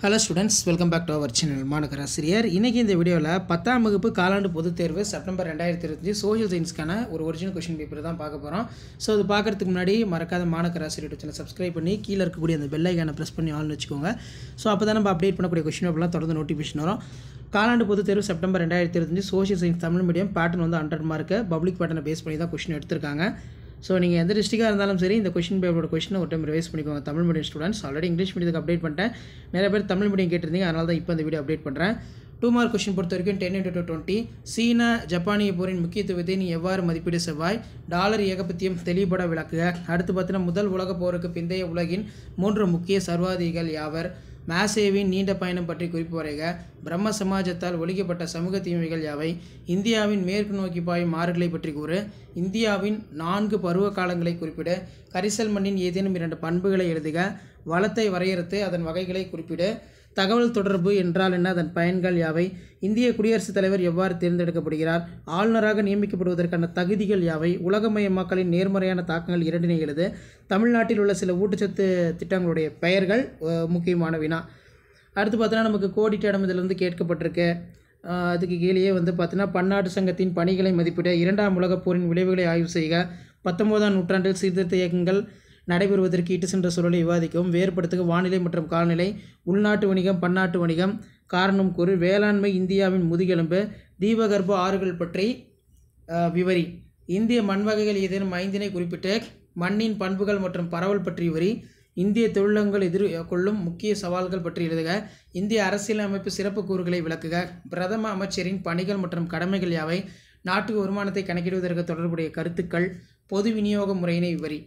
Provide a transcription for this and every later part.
Hello students, welcome back to our channel. மாணவர் ஆசிரியர் இன்னைக்கு இந்த வீடியோவில் 10ஆம் வகுப்பு காலாண்டு பொதுத் தேர்வு செப்டம்பர் 2025 சோஷியல் சயின்ஸ்க்கான ஒரு ஒரிஜினல் கொஸ்டின் பேப்பர் தான் பார்க்க போகிறோம். ஸோ அது பார்க்கறதுக்கு முன்னாடி மறக்காத மாணவர் ஆசிரியர் சேனல் சப்ஸ்கிரைப் பண்ணி கீழே இருக்கக்கூடிய அந்த பெல் ஐக்கானை ப்ரெஸ் பண்ணி ஆல்னு வச்சுக்கோங்க. ஸோ அப்போ தான் நம்ம அப்டேட் பண்ணக்கூடிய கொஸ்டின் பேப்பர்லாம் தொடர்ந்து நோட்டிஃபிகேஷன் வரும். காலாண்டு பொதுத் தேர்வு September 2025 social science Tamil medium pattern வந்து 100 மார்க்கு பப்ளிக் பேட்டர்னை பேஸ் பண்ணி தான் கொஸ்டின் எடுத்திருக்காங்க. ஸோ நீங்கள் எந்த டிஸ்ட்ரிக்டாக இருந்தாலும் சரி இந்த கொஸ்டின் பேப்பரோட கொஸ்டினை ஒரு டைம் ரிவைஸ் பண்ணிக்கோங்க. Tamil medium students already English மீடியத்துக்கு அப்டேட் பண்ணிட்டேன். நிறைய பேர் தமிழ் மீடியம் கேட்டிருந்தீங்க, அதனால தான் இப்போ இந்த வீடியோ அப்டேட் பண்ணுறேன். 2 மார்க் கொஸ்டின் பொறுத்த வரைக்கும் 10x20 சீன ஜப்பானிய போரின் முக்கியத்துவத்தை நீ எவ்வாறு மதிப்பீடு செய்வாய்? டாலர் ஏகபத்தியம் தெளிவுபட விளக்குக. அடுத்து பார்த்தீங்கன்னா முதல் உலக போருக்கு பிந்தைய உலகின் 3 முக்கிய சர்வாதிகள் யாவர்? மேசேவின் நீண்ட பயணம் பற்றி குறிப்பு வரைக. பிரம்ம சமாஜத்தால் ஒழிக்கப்பட்ட சமூக தீமைகள் யாவை? இந்தியாவின் மேற்கு நோக்கி பாயும் ஆறுகளை பற்றி கூறு. இந்தியாவின் 4 பருவ காலங்களை குறிப்பிடு. கரிசல் மண்ணின் ஏதேனும் 2 பண்புகளை எழுதுக. வளத்தை வரையறுத்து அதன் வகைகளை குறிப்பிடு. தகவல் தொடர்பு என்றால் என்ன? அதன் பயன்கள் யாவை? இந்திய குடியரசுத் தலைவர் எவ்வாறு தேர்ந்தெடுக்கப்படுகிறார்? ஆளுநராக நியமிக்கப்படுவதற்கான தகுதிகள் யாவை? உலகமயமாக்கலின் நேர்மறையான தாக்கங்கள் 2 எழுது. தமிழ்நாட்டில் உள்ள சில ஊட்டச்சத்து திட்டங்களுடைய பெயர்கள் முக்கியமான வினா. அடுத்து பார்த்தீங்கன்னா நமக்கு கோடிட்ட இதில் கேட்கப்பட்டிருக்கு. அதுக்கு கீழேயே பார்த்தீங்கன்னா பன்னாட்டு சங்கத்தின் பணிகளை மதிப்பிட. 2ஆம் உலகப் போரின் விளைவுகளை ஆய்வு செய்க. 19ஆம் நூற்றாண்டில் சீர்திருத்த இயக்கங்கள் நடைபெறுவதற்கு இட்டு சென்ற சூழலை விவாதிக்கவும். வேறுபடுத்துக. வானிலை மற்றும் காலநிலை. உள்நாட்டு வணிகம் பன்னாட்டு வணிகம். காரணம் கூறு. வேளாண்மை இந்தியாவின் முதுகெலும்பு. தீபகற்ப ஆறுகள் பற்றி விவரி. இந்திய மண் வகைகள் ஏதேனும் 5 குறிப்பிட்டு மண்ணின் பண்புகள் மற்றும் பரவல் பற்றி விவரி. இந்திய தொழிலகங்கள் எதிர்கொள்ளும் முக்கிய சவால்கள் பற்றி எழுதுக. இந்திய அரசியலமைப்பு சிறப்பு கூறுகளை விளக்குக. பிரதம அமைச்சரின் பணிகள் மற்றும் கடமைகள் யாவை? நாட்டு வருமானத்தை கணக்கிடுவதற்கு தொடர்புடைய கருத்துக்கள். பொது விநியோக முறையினை விவரி.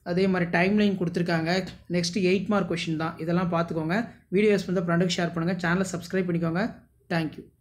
அதே மாதிரி டைம்லைன் கொடுத்துருக்காங்க. நெக்ஸ்ட் 8 மார்க் கொஷின் தான். இதெல்லாம் பார்த்துக்கோங்க. வீடியோஸ் ஃப்ரெண்டுக்கு ஷேர் பண்ணுங்கள். சேனலை சப்ஸ்கிரைப் பண்ணிக்கோங்க. தேங்க்யூ.